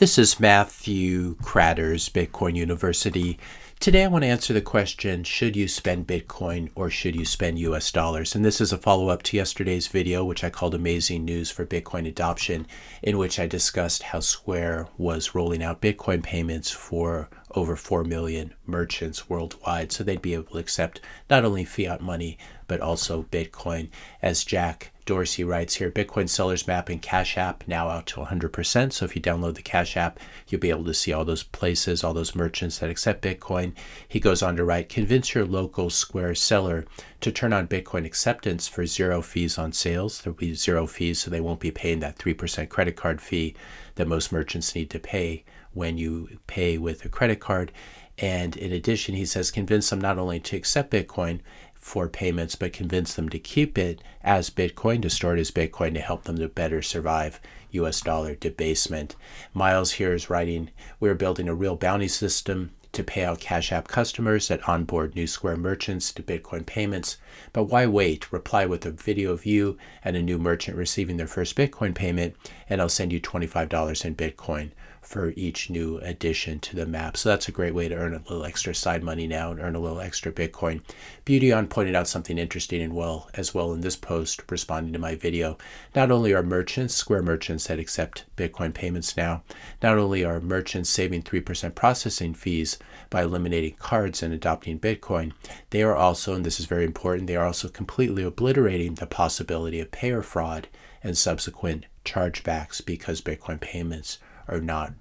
This is Matthew Kratter's Bitcoin University. Today I want to answer the question, should you spend Bitcoin or should you spend US dollars? And this is a follow-up to yesterday's video, which I called Amazing News for Bitcoin Adoption, in which I discussed how Square was rolling out Bitcoin payments for over 4 million merchants worldwide. So they'd be able to accept not only fiat money, but also Bitcoin. As Jack Dorsey writes here, Bitcoin sellers map in Cash App now out to 100%. So if you download the Cash App, you'll be able to see all those places, all those merchants that accept Bitcoin. He goes on to write, convince your local Square seller to turn on Bitcoin acceptance for 0 fees on sales. There'll be 0 fees, so they won't be paying that 3% credit card fee that most merchants need to pay when you pay with a credit card. And in addition, he says, convince them not only to accept Bitcoin for payments, but convince them to keep it as Bitcoin, to store it as Bitcoin, to help them to better survive US dollar debasement. Miles here is writing, we're building a real bounty system to pay out Cash App customers that onboard new Square merchants to Bitcoin payments. But why wait? Reply with a video of you and a new merchant receiving their first Bitcoin payment, and I'll send you $25 in Bitcoin for each new addition to the map. So that's a great way to earn a little extra side money now and earn a little extra Bitcoin. Beautyon pointed out something interesting and as well in this post responding to my video. Not only are merchants, Square merchants that accept Bitcoin payments now, not only are merchants saving 3% processing fees by eliminating cards and adopting Bitcoin, they are also, and this is very important, they are also completely obliterating the possibility of payer fraud and subsequent chargebacks because Bitcoin payments are not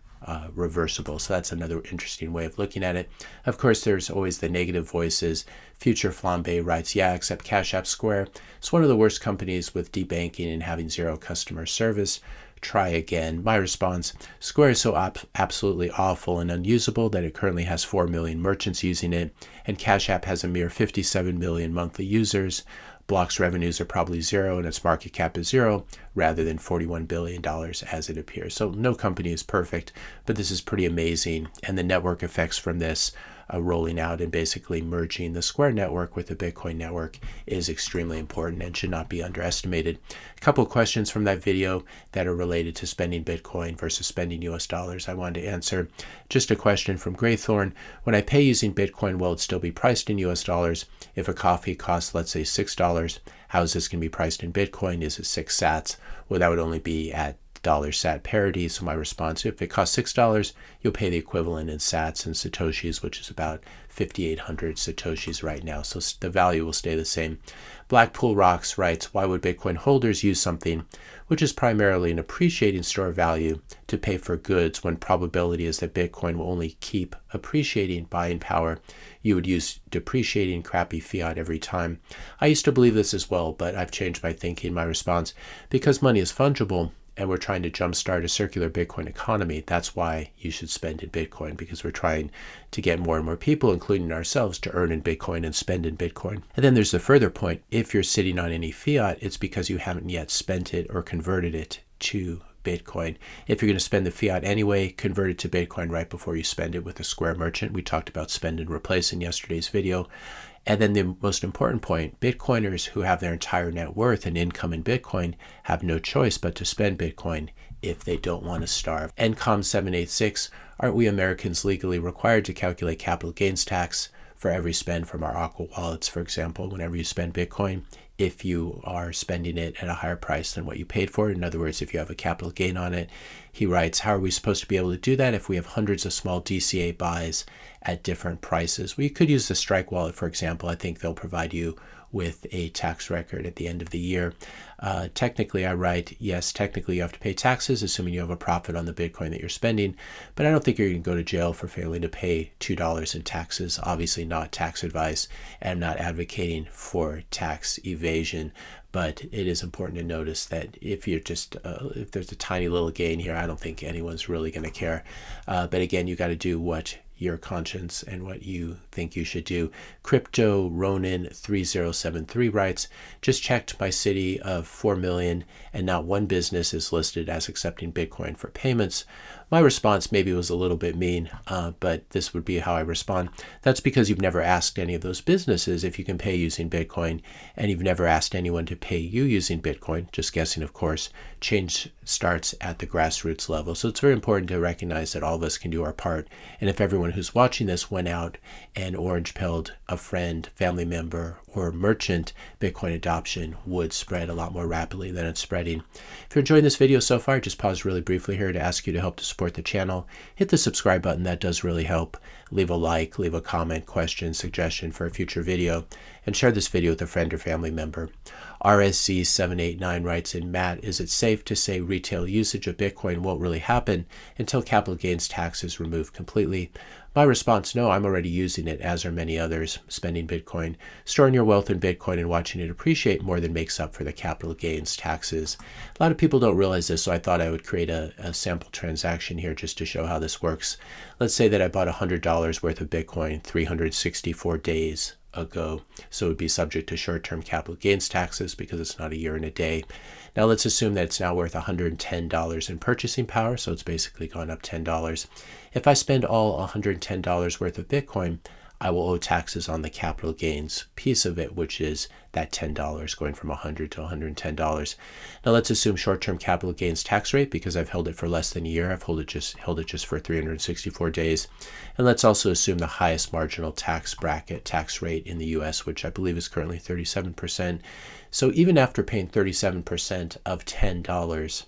reversible. So that's another interesting way of looking at it. Of course, there's always the negative voices. Future Flambe writes, yeah, except Cash App Square. It's one of the worst companies with debanking and having 0 customer service. Try again. My response, Square is so absolutely awful and unusable that it currently has 4 million merchants using it, and Cash App has a mere 57 million monthly users. Block's revenues are probably 0 and its market cap is 0 rather than $41 billion as it appears. So no company is perfect, but this is pretty amazing. And the network effects from this rolling out and basically merging the Square network with the Bitcoin network is extremely important and should not be underestimated. A couple of questions from that video that are related to spending Bitcoin versus spending US dollars I wanted to answer. Just a question from Graythorn. When I pay using Bitcoin, will it still be priced in US dollars? If a coffee costs, let's say $6, how is this going to be priced in Bitcoin? Is it 6 sats? Well, that would only be at dollar sat parity. So my response, if it costs $6, you'll pay the equivalent in sats and satoshis, which is about 5,800 satoshis right now. So the value will stay the same. Blackpool Rocks writes, why would Bitcoin holders use something which is primarily an appreciating store of value to pay for goods when probability is that Bitcoin will only keep appreciating buying power? You would use depreciating crappy fiat every time. I used to believe this as well, but I've changed my thinking. My response, because money is fungible, and we're trying to jumpstart a circular Bitcoin economy. That's why you should spend in Bitcoin, because we're trying to get more and more people, including ourselves, to earn in Bitcoin and spend in Bitcoin. And then there's the further point. If you're sitting on any fiat, it's because you haven't yet spent it or converted it to Bitcoin. If you're going to spend the fiat anyway, convert it to Bitcoin right before you spend it with a Square merchant. We talked about spend and replace in yesterday's video. And then the most important point, Bitcoiners who have their entire net worth and income in Bitcoin have no choice but to spend Bitcoin if they don't want to starve. NCOM786, aren't we Americans legally required to calculate capital gains tax for every spend from our Aqua wallets, for example, whenever you spend Bitcoin, if you are spending it at a higher price than what you paid for it? In other words, if you have a capital gain on it. He writes, how are we supposed to be able to do that if we have hundreds of small DCA buys at different prices? We could use the Strike wallet, for example. I think they'll provide you with a tax record at the end of the year. Technically, I write, yes, technically you have to pay taxes, assuming you have a profit on the Bitcoin that you're spending, but I don't think you're going to go to jail for failing to pay $2 in taxes. Obviously not tax advice, and I'm not advocating for tax evasion, but it is important to notice that if you're just, if there's a tiny little gain here, I don't think anyone's really going to care. But again, you got to do what your conscience and what you think you should do. Crypto Ronin 3073 writes, just checked my city of 4 million and not one business is listed as accepting Bitcoin for payments. My response maybe was a little bit mean, but this would be how I respond. That's because you've never asked any of those businesses if you can pay using Bitcoin, and you've never asked anyone to pay you using Bitcoin. Just guessing, of course. Change starts at the grassroots level. So it's very important to recognize that all of us can do our part. And if everyone who's watching this went out and orange-pilled a friend, family member, or merchant, Bitcoin adoption would spread a lot more rapidly than it's spreading. If you're enjoying this video so far, just pause really briefly here to ask you to help to support the channel. Hit the subscribe button. That does really help. Leave a like, leave a comment, question, suggestion for a future video, and share this video with a friend or family member. RSC789 writes in, Matt, is it safe to say retail usage of Bitcoin won't really happen until capital gains tax is removed completely? My response, no, I'm already using it, as are many others, spending Bitcoin. Storing your wealth in Bitcoin and watching it appreciate more than makes up for the capital gains taxes. A lot of people don't realize this, so I thought I would create a sample transaction here just to show how this works. Let's say that I bought $100 worth of Bitcoin 364 days ago. So it would be subject to short-term capital gains taxes because it's not a year and a day. Now let's assume that it's now worth $110 in purchasing power. So it's basically gone up $10. If I spend all $110 worth of Bitcoin, I will owe taxes on the capital gains piece of it, which is that $10 going from $100 to $110. Now let's assume short-term capital gains tax rate because I've held it for less than a year. I've held it just for 364 days. And let's also assume the highest marginal tax bracket tax rate in the US, which I believe is currently 37%. So even after paying 37% of $10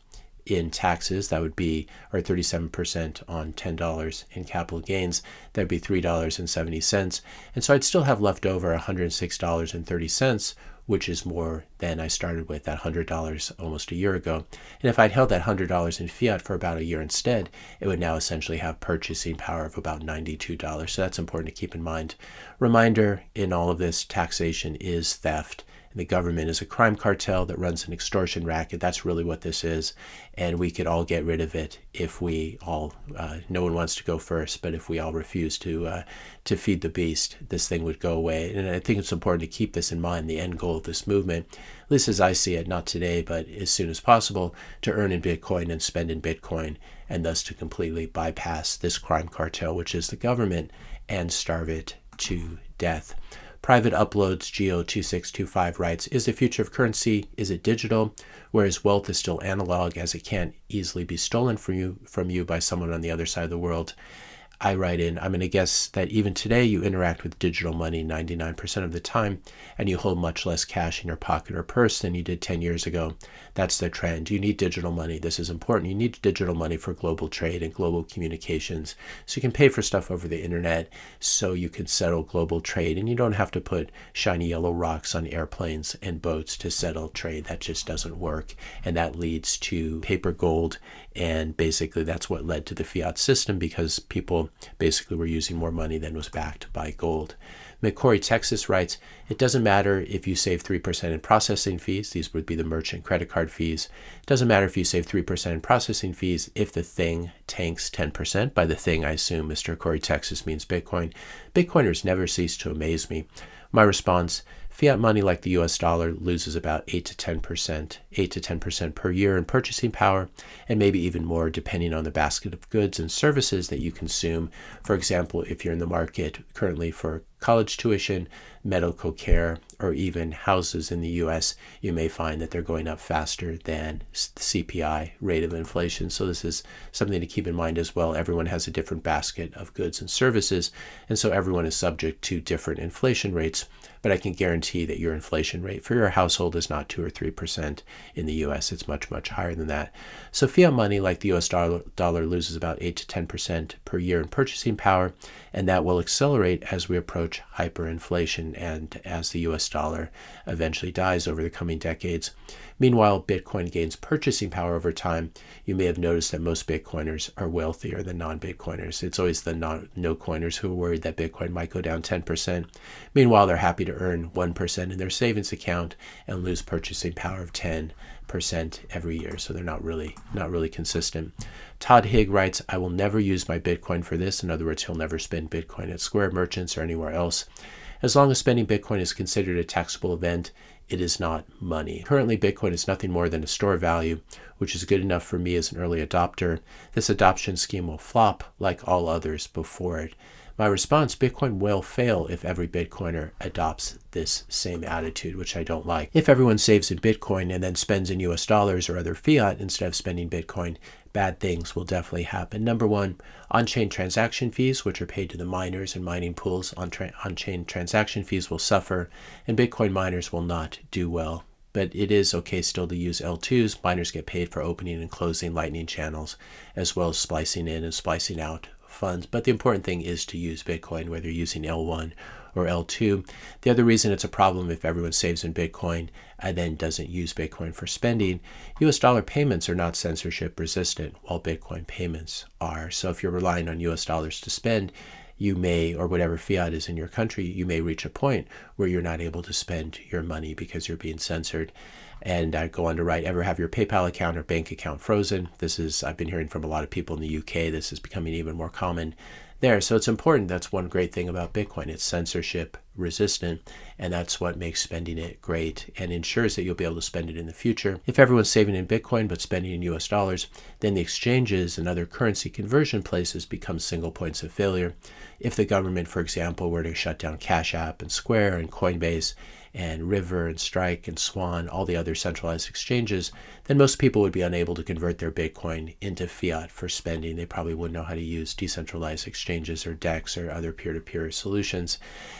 in taxes, that would be, or 37% on $10 in capital gains, that'd be $3.70. And so I'd still have left over $106.30, which is more than I started with, that $100 almost a year ago. And if I'd held that $100 in fiat for about a year instead, it would now essentially have purchasing power of about $92. So that's important to keep in mind. Reminder, in all of this, taxation is theft. The government is a crime cartel that runs an extortion racket. That's really what this is. And we could all get rid of it if we all, no one wants to go first, but if we all refuse to feed the beast, this thing would go away. And I think it's important to keep this in mind, the end goal of this movement, at least as I see it, not today, but as soon as possible, to earn in Bitcoin and spend in Bitcoin, and thus to completely bypass this crime cartel, which is the government, and starve it to death. Private Uploads Geo2625 writes, is the future of currency, is it digital, whereas wealth is still analog as it can't easily be stolen from you by someone on the other side of the world? I write in, I'm going to guess that even today you interact with digital money 99% of the time, and you hold much less cash in your pocket or purse than you did 10 years ago. That's the trend. You need digital money. This is important. You need digital money for global trade and global communications. So you can pay for stuff over the internet so you can settle global trade, and you don't have to put shiny yellow rocks on airplanes and boats to settle trade. That just doesn't work. And that leads to paper gold. And basically that's what led to the fiat system, because people basically were using more money than was backed by gold. McCory, Texas writes, it doesn't matter if you save 3% in processing fees. These would be the merchant credit card fees. It doesn't matter if you save 3% in processing fees if the thing tanks 10%. By the thing, I assume Mr. Corey, Texas means Bitcoin. Bitcoiners never cease to amaze me. My response, fiat money like the US dollar loses about 8 to 10% per year in purchasing power, and maybe even more depending on the basket of goods and services that you consume. For example, if you're in the market currently for college tuition, medical care, or even houses in the US, you may find that they're going up faster than the CPI rate of inflation. So this is something to keep in mind as well. Everyone has a different basket of goods and services, and so everyone is subject to different inflation rates. But I can guarantee that your inflation rate for your household is not 2 or 3%. In the US, it's much, much higher than that. So fiat money like the US dollar loses about 8 to 10% per year in purchasing power, and that will accelerate as we approach hyperinflation and as the US dollar eventually dies over the coming decades. Meanwhile, Bitcoin gains purchasing power over time. You may have noticed that most Bitcoiners are wealthier than non-Bitcoiners. It's always the no-coiners who are worried that Bitcoin might go down 10%. Meanwhile, they're happy to earn 1% in their savings account and lose purchasing power of 10% every year. So they're not really consistent. Todd Higg writes, I will never use my Bitcoin for this. In other words, he'll never spend Bitcoin at Square merchants or anywhere else. As long as spending Bitcoin is considered a taxable event, It is not money. Currently, Bitcoin is nothing more than a store value, which is good enough for me as an early adopter. This adoption scheme will flop like all others before it. My response, Bitcoin will fail if every Bitcoiner adopts this same attitude, which I don't like. If everyone saves in Bitcoin and then spends in US dollars or other fiat instead of spending Bitcoin, bad things will definitely happen. Number one, on-chain transaction fees, which are paid to the miners and mining pools, on-chain transaction fees will suffer, and Bitcoin miners will not do well. But it is okay still to use L2s. Miners get paid for opening and closing Lightning channels, as well as splicing in and splicing out funds. But the important thing is to use Bitcoin, whether you're using L1 or L2. The other reason it's a problem if everyone saves in Bitcoin and then doesn't use Bitcoin for spending, US dollar payments are not censorship resistant, while Bitcoin payments are. So if you're relying on US dollars to spend, you may, or whatever fiat is in your country, you may reach a point where you're not able to spend your money because you're being censored. And I go on to write, ever have your PayPal account or bank account frozen? I've been hearing from a lot of people in the UK, this is becoming even more common there. So it's important. That's one great thing about Bitcoin. It's censorship resistant, and that's what makes spending it great and ensures that you'll be able to spend it in the future. If everyone's saving in Bitcoin but spending in US dollars, then the exchanges and other currency conversion places become single points of failure. If the government, for example, were to shut down Cash App and Square and Coinbase and River and Strike and Swan, all the other centralized exchanges, then most people would be unable to convert their Bitcoin into fiat for spending. They probably wouldn't know how to use decentralized exchanges or DEX or other peer-to-peer solutions.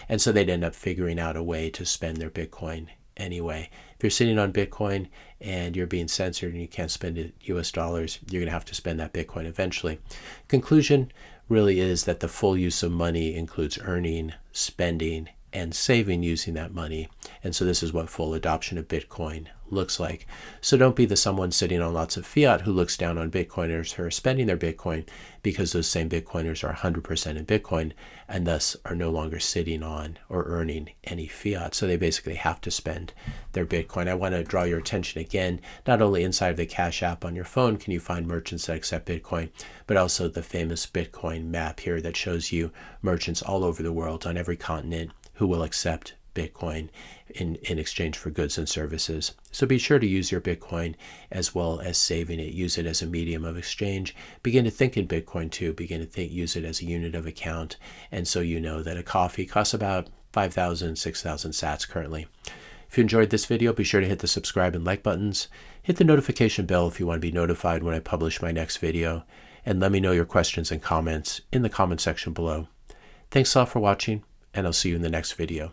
And so they'd end up figuring out a way to spend their Bitcoin anyway. If you're sitting on Bitcoin and you're being censored and you can't spend it US dollars, you're going to have to spend that Bitcoin eventually. Conclusion really is that the full use of money includes earning, spending, and saving using that money. And so this is what full adoption of Bitcoin looks like. So don't be the someone sitting on lots of fiat who looks down on Bitcoiners who are spending their Bitcoin, because those same Bitcoiners are 100% in Bitcoin and thus are no longer sitting on or earning any fiat. So they basically have to spend their Bitcoin. I want to draw your attention again, not only inside of the Cash App on your phone can you find merchants that accept Bitcoin, but also the famous Bitcoin map here that shows you merchants all over the world on every continent who will accept Bitcoin in exchange for goods and services. So be sure to use your Bitcoin as well as saving it. Use it as a medium of exchange. Begin to think in Bitcoin too. Begin to use it as a unit of account. And so you know that a coffee costs about 5,000, 6,000 sats currently. If you enjoyed this video, be sure to hit the subscribe and like buttons. Hit the notification bell if you want to be notified when I publish my next video. And let me know your questions and comments in the comment section below. Thanks a lot for watching, and I'll see you in the next video.